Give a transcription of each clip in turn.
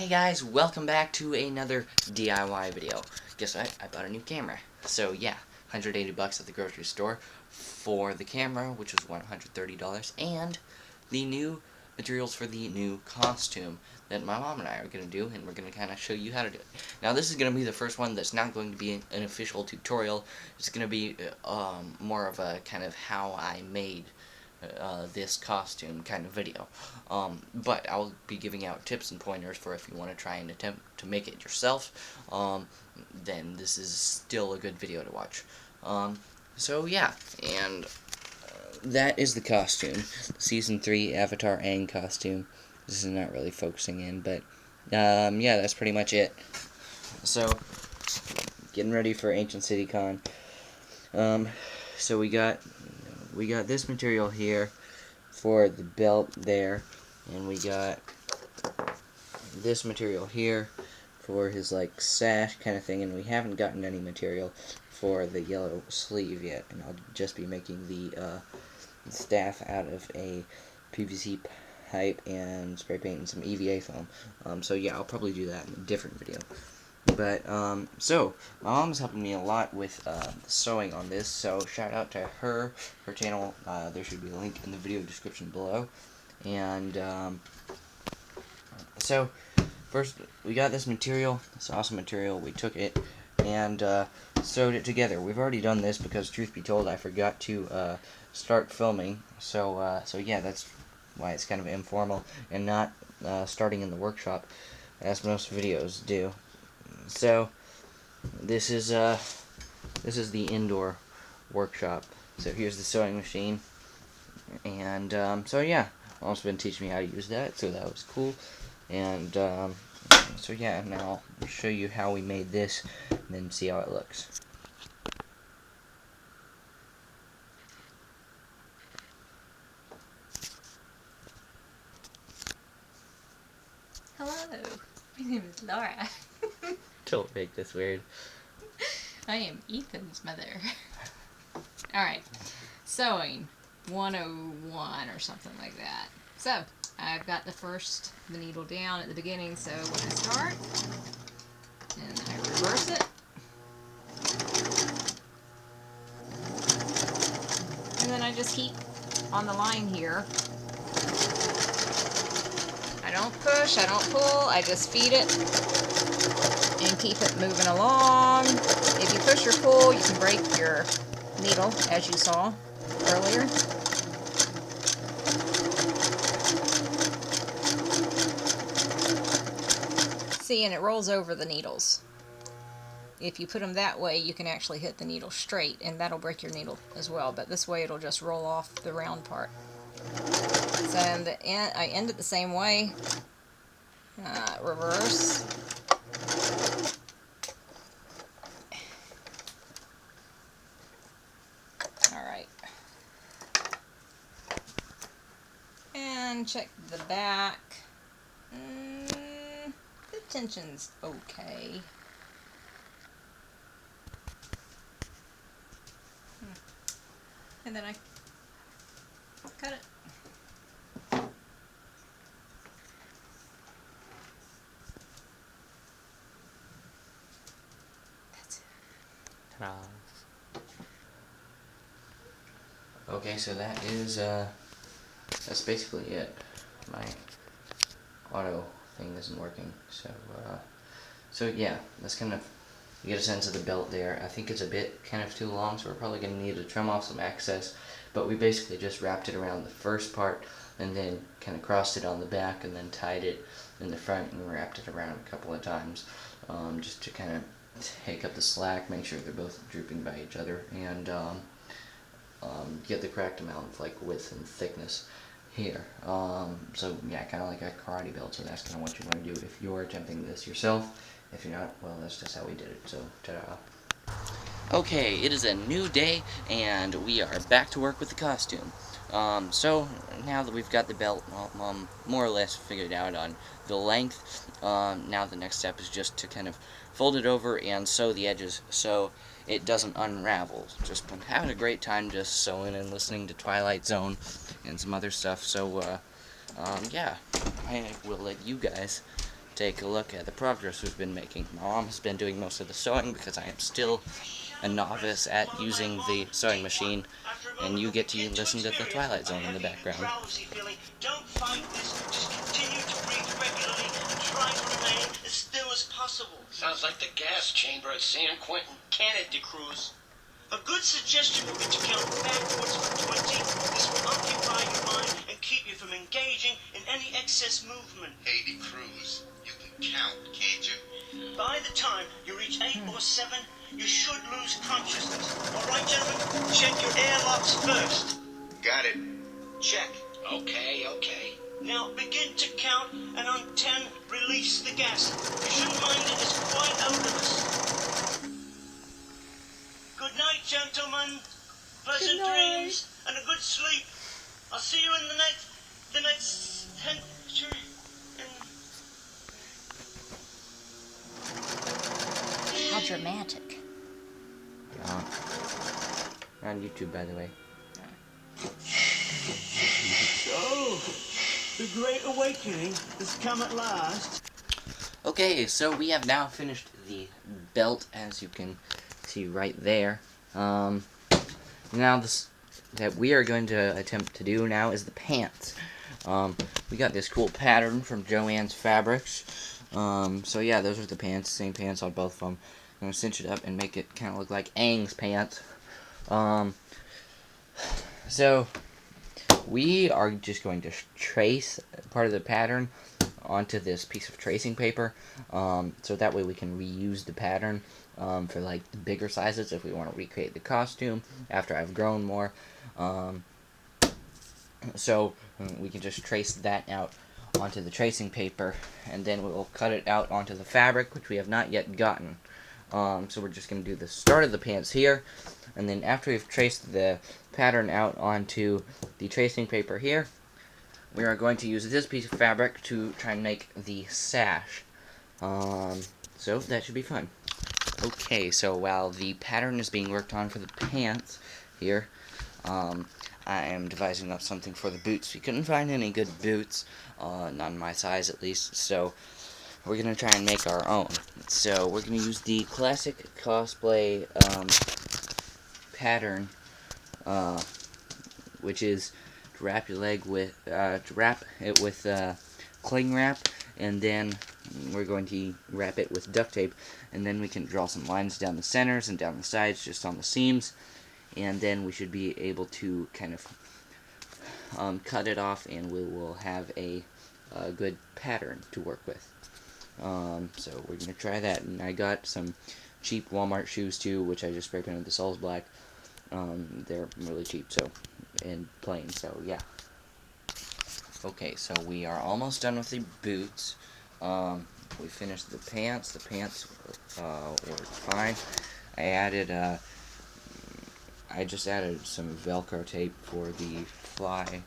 Hey guys, welcome back to another DIY video. Guess what? I bought a new camera. So yeah, $180 at the grocery store for the camera, which was $130, and the new materials for the new costume that my mom and I are going to do, and we're going to kind of show you how to do it. Now this is going to be the first one that's not going to be an official tutorial. It's going to be more of a kind of how I made this costume kind of video. But I'll be giving out tips and pointers for if you want to try and attempt to make it yourself. Then this is still a good video to watch. So yeah, and that is the costume. Season 3 Avatar Aang costume. This is not really focusing in, but yeah, that's pretty much it. So, getting ready for Ancient City Con. So we got this material here for the belt there, and we got this material here for his like sash kind of thing, and we haven't gotten any material for the yellow sleeve yet, and I'll just be making the staff out of a PVC pipe and spray paint and some EVA foam. So yeah, I'll probably do that in a different video. But, so, my mom's helping me a lot with sewing on this, so shout out to her channel. There should be a link in the video description below. And, so, first, we got this material, this awesome material. We took it and sewed it together. We've already done this because, truth be told, I forgot to start filming. So yeah, that's why it's kind of informal and not starting in the workshop, as most videos do. So this is the indoor workshop. So here's the sewing machine, and so yeah, Mom's been teaching me how to use that, so that was cool. And so yeah, now I'll show you how we made this, and then see how it looks. Hello, my name is Laura. Don't make this weird. I am Ethan's mother. Alright, sewing 101 or something like that. So, I've got the needle down at the beginning, so when I start, and I reverse it, and then I just keep on the line here. I don't push, I don't pull, I just feed it and keep it moving along. If you push or pull, you can break your needle, as you saw earlier. See, and it rolls over the needles. If you put them that way, you can actually hit the needle straight, and that'll break your needle as well, but this way it'll just roll off the round part. So I end it the same way. Reverse. Alright. And check the back. The tension's okay. And then I cut it. Okay, so that's basically it. My auto thing isn't working, so yeah, that's kind of, you get a sense of the belt there. I think it's a bit kind of too long, so we're probably going to need to trim off some excess, but we basically just wrapped it around the first part, and then kind of crossed it on the back, and then tied it in the front, and wrapped it around a couple of times, just to kind of take up the slack, make sure they're both drooping by each other, and get the correct amount of like width and thickness here. So yeah, kind of like a karate belt, so that's kind of what you want to do if you're attempting this yourself. If you're not, well, that's just how we did it, so ta-da. Okay, it is a new day, and we are back to work with the costume. So, now that we've got the belt more or less figured out on the length, now the next step is just to kind of fold it over and sew the edges so it doesn't unravel. Just been having a great time just sewing and listening to Twilight Zone and some other stuff, so, yeah, I will let you guys take a look at the progress we've been making. My mom has been doing most of the sewing because I am still a novice at using the sewing machine, and you get to listen to the Twilight Zone in the background. Don't fight this. Just continue to breathe regularly and try to remain as still as possible. Sounds like the gas chamber at San Quentin. Can it, DeCruz? A good suggestion would be to count backwards from 20. This will occupy your mind and keep you from engaging in any excess movement. Hey, DeCruz, you can count, can't you? By the time you reach 8 or 7, you should lose consciousness. All right, gentlemen? Check your airlocks first. Got it. Check. Okay. Now begin to count, and on 10, release the gas. You shouldn't mind it, it's quite odorless. Good night, gentlemen. Pleasant dreams and a good sleep. I'll see you in the next century. How dramatic. On YouTube, by the way. So, the Great Awakening has come at last. Okay, so we have now finished the belt, as you can see right there. Now this that we are going to attempt to do now is the pants. We got this cool pattern from Joann's Fabrics. So yeah, those are the pants, same pants on both of them. I'm going to cinch it up and make it kind of look like Aang's pants. So we are just going to trace part of the pattern onto this piece of tracing paper, so that way we can reuse the pattern for like the bigger sizes if we want to recreate the costume after I've grown more. So we can just trace that out onto the tracing paper, and then we'll cut it out onto the fabric, which we have not yet gotten. So we're just going to do the start of the pants here, and then after we've traced the pattern out onto the tracing paper here, we are going to use this piece of fabric to try and make the sash. So that should be fun. Okay, so while the pattern is being worked on for the pants here, I am devising up something for the boots. We couldn't find any good boots, not my size at least, so we're going to try and make our own. So we're going to use the classic cosplay pattern, which is to wrap your leg with, cling wrap, and then we're going to wrap it with duct tape, and then we can draw some lines down the centers and down the sides, just on the seams, and then we should be able to kind of cut it off, and we will have a good pattern to work with. So we're going to try that, and I got some cheap Walmart shoes too, which I just spray painted the soles black. They're really cheap, so, and plain, so yeah. Okay, so we are almost done with the boots. We finished the pants. The pants were fine. I just added some Velcro tape for the fly.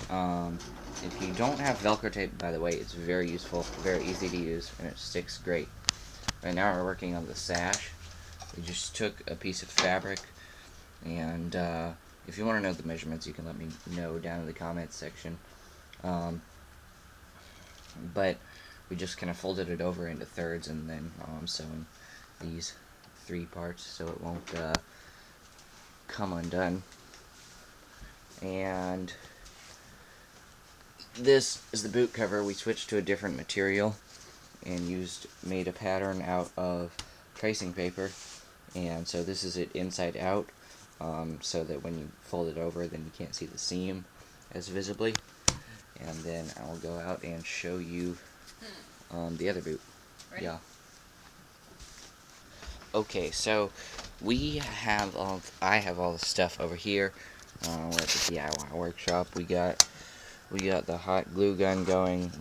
If you don't have Velcro tape, by the way, it's very useful, very easy to use, and it sticks great. Right now we're working on the sash. We just took a piece of fabric, and if you want to know the measurements, you can let me know down in the comments section. But we just kind of folded it over into thirds, and then I'm sewing these 3 parts so it won't come undone. And this is the boot cover. We switched to a different material and made a pattern out of tracing paper, and so this is it inside out, so that when you fold it over, then you can't see the seam as visibly. And then I will go out and show you the other boot. Ready? Yeah. Okay, so I have all the stuff over here. We're at the DIY workshop. We got the hot glue gun going.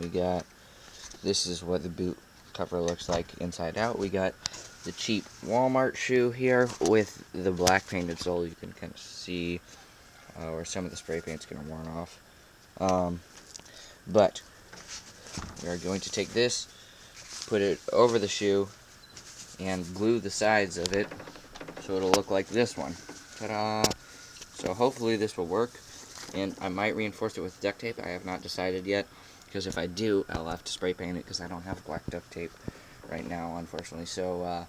This is what the boot cover looks like inside out. We got the cheap Walmart shoe here with the black painted sole. You can kind of see where some of the spray paint's going to worn off. But we are going to take this, put it over the shoe, and glue the sides of it so it'll look like this one. Ta-da! So hopefully this will work, and I might reinforce it with duct tape. I have not decided yet. because if I do, I'll have to spray paint it because I don't have black duct tape right now, unfortunately. So,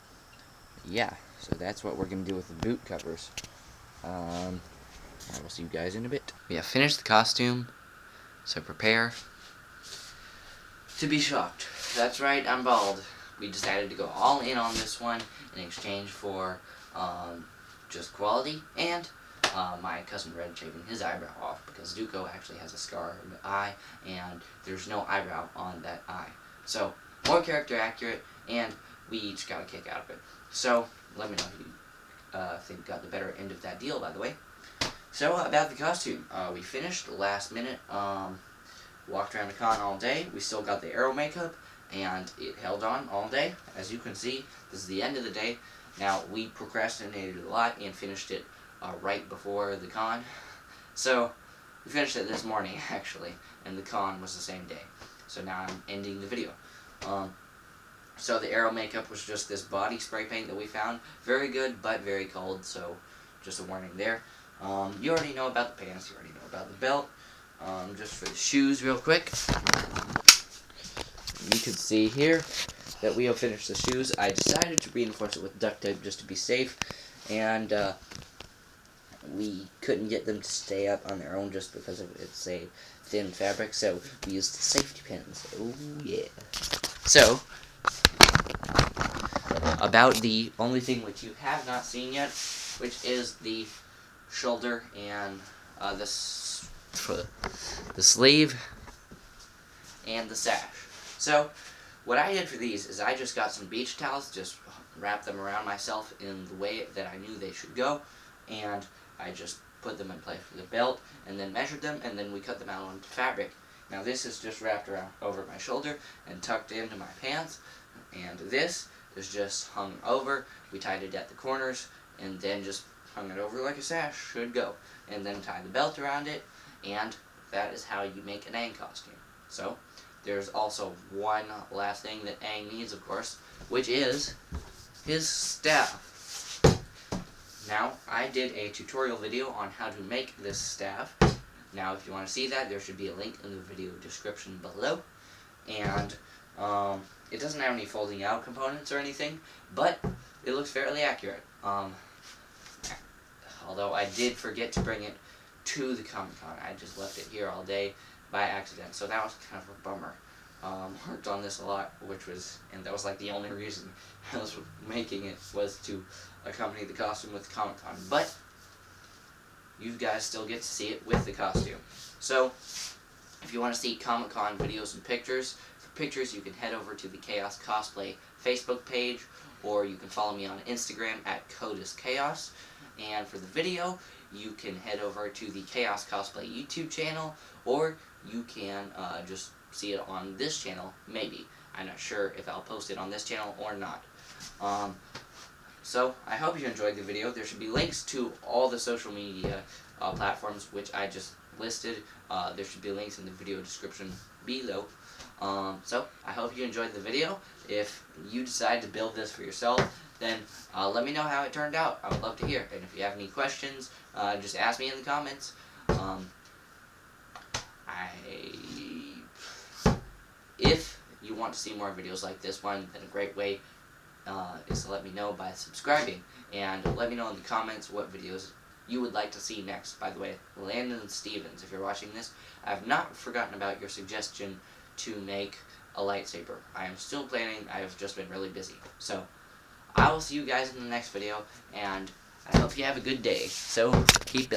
yeah, so that's what we're going to do with the boot covers. I will see you guys in a bit. We have finished the costume, so prepare to be shocked. That's right, I'm bald. We decided to go all in on this one in exchange for just quality and my cousin Red shaving his eyebrow off because Zuko actually has a scar on the eye and there's no eyebrow on that eye. So, more character accurate, and we each got a kick out of it. So, let me know if you think got the better end of that deal, by the way. So, about the costume. We finished last minute. Walked around the con all day. We still got the arrow makeup, and it held on all day. As you can see, this is the end of the day. Now, we procrastinated a lot and finished it right before the con. So, we finished it this morning, actually, and the con was the same day. So now I'm ending the video. So the arrow makeup was just this body spray paint that we found. Very good, but very cold, so just a warning there. You already know about the pants, you already know about the belt. Just for the shoes real quick. You can see here that we have finished the shoes. I decided to reinforce it with duct tape just to be safe, and we couldn't get them to stay up on their own just because of it's a thin fabric, so we used safety pins. Oh yeah. So, about the only thing which you have not seen yet, which is the shoulder and the sleeve and the sash. So, what I did for these is I just got some beach towels, just wrapped them around myself in the way that I knew they should go, and I just put them in place for the belt, and then measured them, and then we cut them out onto fabric. Now this is just wrapped around over my shoulder and tucked into my pants, and this is just hung over. We tied it at the corners, and then just hung it over like a sash should go, and then tie the belt around it, and that is how you make an Aang costume. So, there's also one last thing that Aang needs, of course, which is his staff. Now, I did a tutorial video on how to make this staff. Now, if you want to see that, there should be a link in the video description below. And, it doesn't have any folding out components or anything, but it looks fairly accurate. Although I did forget to bring it to the Comic-Con. I just left it here all day by accident, so that was kind of a bummer. Worked on this a lot, and that was like the only reason I was making it, was to accompany the costume with the Comic-Con. But, you guys still get to see it with the costume. So, if you want to see Comic-Con videos and pictures, for pictures you can head over to the Chaos Cosplay Facebook page, or you can follow me on Instagram at Kodus Chaos. And for the video, you can head over to the Chaos Cosplay YouTube channel, or you can just see it on this channel, maybe. I'm not sure if I'll post it on this channel or not. So, I hope you enjoyed the video. There should be links to all the social media platforms which I just listed. There should be links in the video description below. So, I hope you enjoyed the video. If you decide to build this for yourself, then let me know how it turned out. I would love to hear. And if you have any questions, just ask me in the comments. If you want to see more videos like this one, then a great way is to let me know by subscribing. And let me know in the comments what videos you would like to see next. By the way, Landon Stevens, if you're watching this, I have not forgotten about your suggestion to make a lightsaber. I am still planning. I have just been really busy. So, I will see you guys in the next video, and I hope you have a good day. So, keep building.